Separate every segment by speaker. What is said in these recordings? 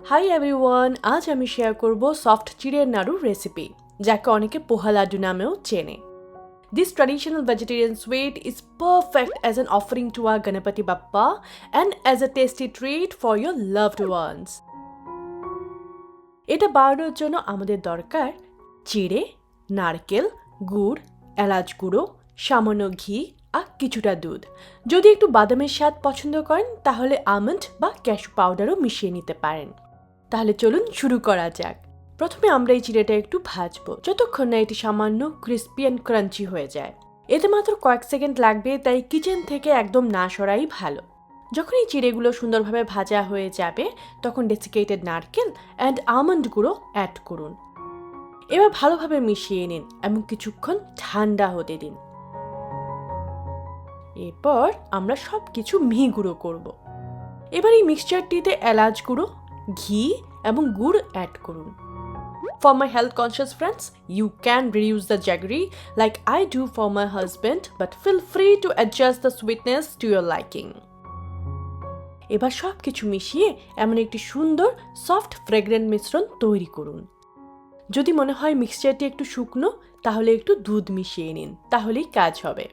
Speaker 1: Hi everyone, আজ আমি share করব সফট চিড়ের নাড়ুর রেসিপি, যাকে অনেকে পোহা লাড্ডু নামেও চেনে। This traditional vegetarian sweet is perfect as an offering to our Ganapati Bappa and as a tasty treat for your loved ones. এটা বানানোর জন্য আমাদের দরকার চিড়ে, নারকেল, গুড়, এলাচ গুঁড়ো, সামান্য ঘি আর কিছুটা দুধ। যদি একটু বাদামের স্বাদ পছন্দ করেন তাহলে আমন্ড বা ক্যাশু পাউডারও মিশিয়ে নিতে পারেন। তাহলে চলুন শুরু করা যাক। প্রথমে আমরা এই চিড়েটা একটু ভাজবো, যতক্ষণ না এটি সামান্য ক্রিস্পি অ্যান্ড ক্রাঞ্চি হয়ে যায়। এতে মাত্র কয়েক সেকেন্ড লাগবে, তাই কিচেন থেকে একদম না সরাই ভালো। যখন এই চিড়েগুলো সুন্দরভাবে ভাজা হয়ে যাবে তখন ডেসিকেটেড নারকেল অ্যান্ড আমন্ড গুঁড়ো অ্যাড করুন। এবার ভালোভাবে মিশিয়ে নিন এবং কিছুক্ষণ ঠান্ডা হতে দিন। এরপর আমরা সব কিছু মিহি গুঁড়ো করব। এবার এই মিক্সচারটিতে এলাচ গুঁড়ো, ঘি এবং গুড় অ্যাড করুন। For my health conscious friends, you can reduce the jaggery like I do for my husband, but feel free to adjust the sweetness to your liking. এবার সব কিছু মিশিয়ে এমন একটি সুন্দর সফট ফ্রেগ্রেন্ট মিশ্রণ তৈরি করুন। যদি মনে হয় মিক্সচারটি একটু শুকনো তাহলে একটু দুধ মিশিয়ে নিন, তাহলেই কাজ হবে।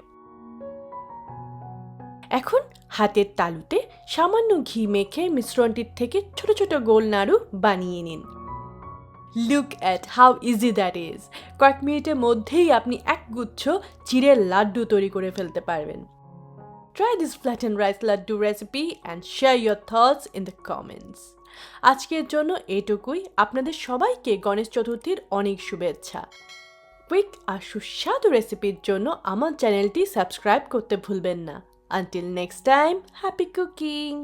Speaker 1: এখন হাতের তালুতে সামান্য ঘি মেখে মিশ্রণটির থেকে ছোট ছোট গোল নাড়ু বানিয়ে নিন। Look at how easy that is. কয়েক মিনিটের মধ্যেই আপনি একগুচ্ছ চিড়ের লাড্ডু তৈরি করে ফেলতে পারবেন। Try this flattened rice laddu recipe and share your thoughts in the comments. আজকের জন্য এটুকুই। আপনাদের সবাইকে গণেশ চতুর্থীর অনেক শুভেচ্ছা। কুইক আর সুস্বাদু রেসিপির জন্য আমার চ্যানেলটি সাবস্ক্রাইব করতে ভুলবেন না। Until next time, happy cooking!